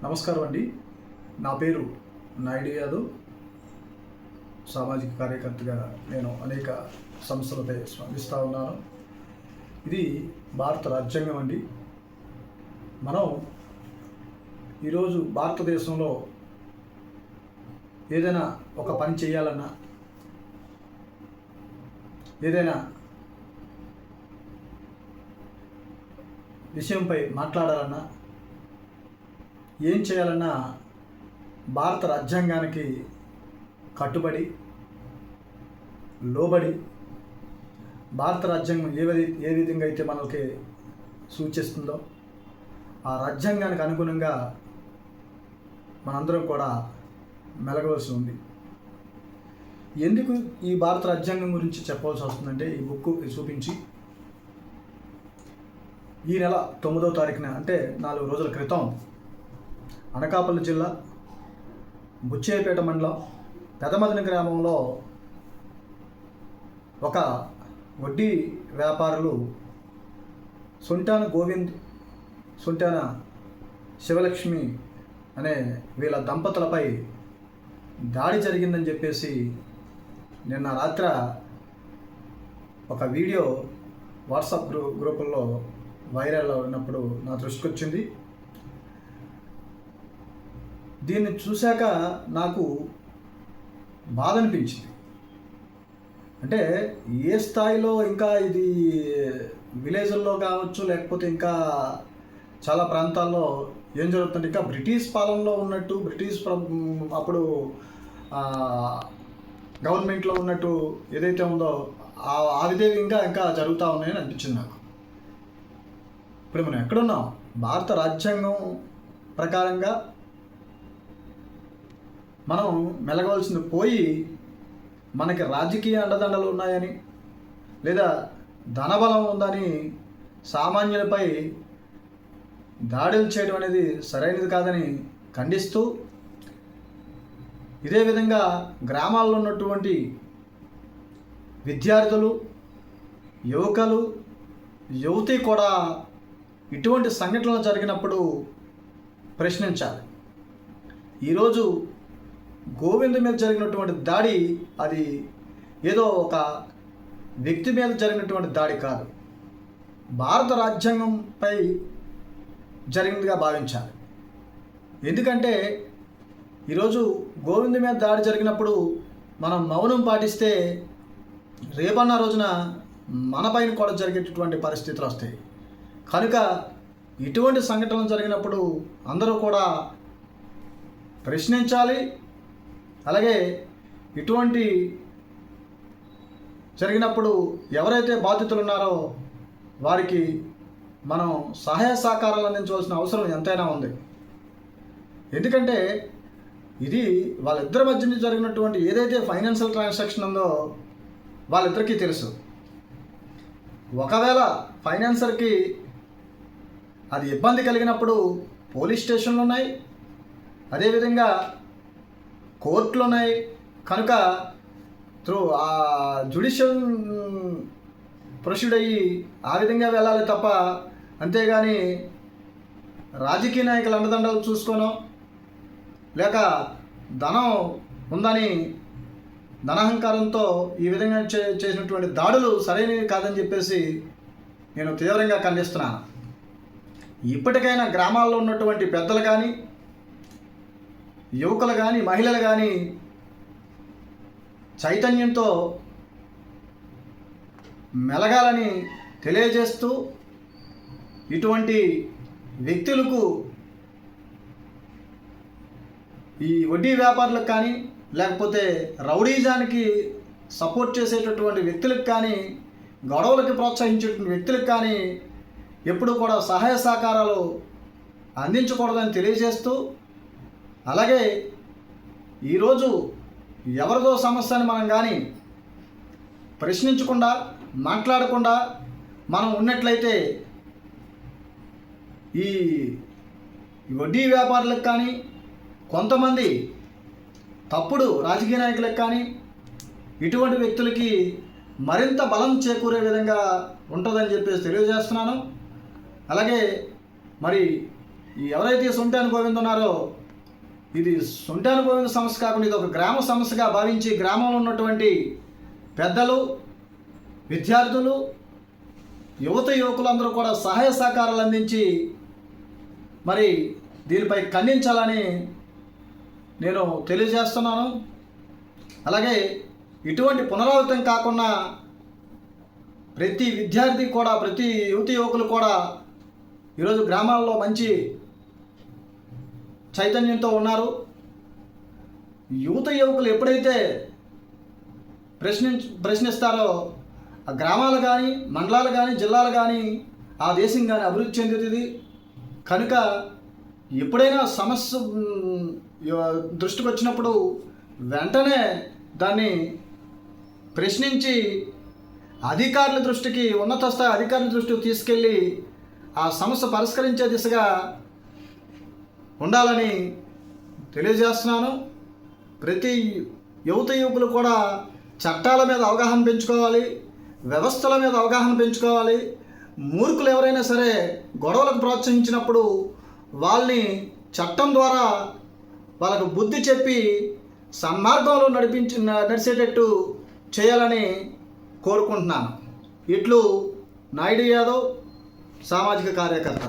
నమస్కారం అండి. నా పేరు నాయుడు యాదవ్. సామాజిక కార్యకర్తగా నేను అనేక సంస్థలపై స్పందిస్తూ ఉన్నాను. ఇది భారత రాజ్యాంగం అండి. మనం ఈరోజు భారతదేశంలో ఏదైనా ఒక పని చేయాలన్నా, ఏదైనా విషయంపై మాట్లాడాలన్నా, ఏం చేయాలన్నా భారత రాజ్యాంగానికి కట్టుబడి లోబడి భారత రాజ్యాంగం ఏ విధంగా అయితే మనకి సూచిస్తుందో ఆ రాజ్యాంగానికి అనుగుణంగా మనందరం కూడా మెలగవలసి ఉంది. ఎందుకు ఈ భారత రాజ్యాంగం గురించి చెప్పవలసి వస్తుందంటే, ఈ బుక్ చూపించి ఈ నెల 9వ తారీఖున అంటే 4 రోజుల క్రితం అనకాపల్లి జిల్లా బుచ్చేపేట మండలం పెదమదిన గ్రామంలో ఒక వడ్డీ వ్యాపారులు సుంటాన గోవింద్, సుంటాన శివలక్ష్మి అనే వీళ్ళ దంపతులపై దాడి జరిగిందని చెప్పేసి నిన్న రాత్రి ఒక వీడియో వాట్సాప్ గ్రూపుల్లో వైరల్ అయినప్పుడు నా దృష్టికి వచ్చింది. దీన్ని చూశాక నాకు బాధ అనిపించింది. అంటే ఏ స్థాయిలో ఇంకా ఇది విలేజ్ల్లో కావచ్చు, లేకపోతే ఇంకా చాలా ప్రాంతాల్లో ఏం జరుగుతుంది, ఇంకా బ్రిటిష్ పాలనలో ఉన్నట్టు, అప్పుడు గవర్నమెంట్లో ఉన్నట్టు ఏదైతే ఉందో ఆ విధంగా ఇంకా జరుగుతూ ఉన్నాయని అనిపించింది నాకు. ఇప్పుడు మనం ఎక్కడున్నాం? భారత రాజ్యాంగం ప్రకారంగా మనం మెలగవలసింది పోయి, మనకి రాజకీయ అండదండలు ఉన్నాయని లేదా ధనబలం ఉందని సామాన్యులపై దాడులు చేయడం అనేది సరైనది కాదని ఖండిస్తూ, ఇదే విధంగా గ్రామాల్లో ఉన్నటువంటి విద్యార్థులు, యువకులు, యువతి కూడా ఇటువంటి సంఘటనలు జరిగినప్పుడు ప్రశ్నించాలి. ఈరోజు గోవింద్ మీద జరిగినటువంటి దాడి అది ఏదో ఒక వ్యక్తి మీద జరిగినటువంటి దాడి కాదు, భారత రాజ్యాంగంపై జరిగిందిగా భావించాలి. ఎందుకంటే ఈరోజు గోవింద్ మీద దాడి జరిగినప్పుడు మనం మౌనం పాటిస్తే రేపన్న రోజున మనపైన కూడా జరిగేటటువంటి పరిస్థితులు వస్తాయి. కనుక ఇటువంటి సంఘటనలు జరిగినప్పుడు అందరూ కూడా ప్రశ్నించాలి. అలాగే ఇటువంటి జరిగినప్పుడు ఎవరైతే బాధితులు ఉన్నారో వారికి మనం సహాయ సహకారాలు అందించవలసిన అవసరం ఎంతైనా ఉంది. ఎందుకంటే ఇది వాళ్ళిద్దరి మధ్య జరిగినటువంటి ఏదైతే ఫైనాన్షియల్ ట్రాన్సాక్షన్ ఉందో వాళ్ళిద్దరికీ తెలుసు. ఒకవేళ ఫైనాన్సర్కి అది ఇబ్బంది కలిగినప్పుడు పోలీస్ స్టేషన్లు ఉన్నాయి, అదేవిధంగా కోర్టులు ఉన్నాయి. కనుక ఆ జ్యుడిషియల్ ప్రొసీడ్ అయ్యి ఆ విధంగా వెళ్ళాలి తప్ప, అంతేగాని రాజకీయ నాయకుల అండదండలు చూసుకోనో లేక ధనం ఉందని ధనహంకారంతో ఈ విధంగా చేసినటువంటి దాడులు సరైనవి కాదని చెప్పేసి నేను తీవ్రంగా ఖండిస్తున్నాను. ఇప్పటికైనా గ్రామాల్లో ఉన్నటువంటి పెద్దలు కానీ, యువకులు కానీ, మహిళలు కానీ చైతన్యంతో మెలగాలని తెలియజేస్తూ, ఇటువంటి వ్యక్తులకు, ఈ వడ్డీ వ్యాపారులకు కానీ లేకపోతే రౌడీజానికి సపోర్ట్ చేసేటటువంటి వ్యక్తులకు కానీ, గొడవలకి ప్రోత్సహించేటువంటి వ్యక్తులకు కానీ ఎప్పుడు కూడా సహాయ సహకారాలు అందించకూడదని తెలియజేస్తూ, అలాగే ఈరోజు ఎవరిదో సమస్యని మనం కానీ ప్రశ్నించకుండా, మాట్లాడకుండా మనం ఉన్నట్లయితే ఈ వడ్డీ వ్యాపారులకు కానీ, కొంతమంది తప్పుడు రాజకీయ నాయకులకు కానీ, ఇటువంటి వ్యక్తులకి మరింత బలం చేకూరే విధంగా ఉంటుందని చెప్పేసి తెలియజేస్తున్నాను. అలాగే మరి ఎవరైతే ఈ సొంటాను గోవింద్ ఉన్నారో ఇది సొంటాను గోవింద సమస్య కాకుండా ఇది ఒక గ్రామ సమస్యగా భావించి గ్రామంలో ఉన్నటువంటి పెద్దలు, విద్యార్థులు, యువకులందరూ కూడా సహాయ సహకారాలు అందించి మరి దీనిపై ఖండించాలని నేను తెలియజేస్తున్నాను. అలాగే ఇటువంటి పునరావృతం కాకుండా ప్రతి విద్యార్థి కూడా, ప్రతి యువకులు కూడా ఈరోజు గ్రామాల్లో మంచి చైతన్యంతో ఉన్నారు. యువకులు ఎప్పుడైతే ప్రశ్నిస్తారో ఆ గ్రామాలు కానీ, మండలాలు కానీ, జిల్లాలు కానీ, ఆ దేశం కానీ అభివృద్ధి చెందుతుంది. కనుక ఎప్పుడైనా సమస్య దృష్టికి వచ్చినప్పుడు వెంటనే దాన్ని ప్రశ్నించి అధికారుల దృష్టికి, ఉన్నత స్థాయి అధికారుల దృష్టికి తీసుకెళ్ళి ఆ సమస్య పరిష్కరించే దిశగా ఉండాలని తెలియజేస్తున్నాను. ప్రతి యువకులు కూడా చట్టాల మీద అవగాహన పెంచుకోవాలి, వ్యవస్థల మీద అవగాహన పెంచుకోవాలి. మూర్ఖులు ఎవరైనా సరే గొడవలకు ప్రోత్సహించినప్పుడు వాళ్ళని చట్టం ద్వారా వాళ్ళకు బుద్ధి చెప్పి సన్మార్గంలో నడిచేటట్టు చేయాలని కోరుకుంటున్నాను. ఇట్లు నాయుడు యాదవ్, సామాజిక కార్యకర్త.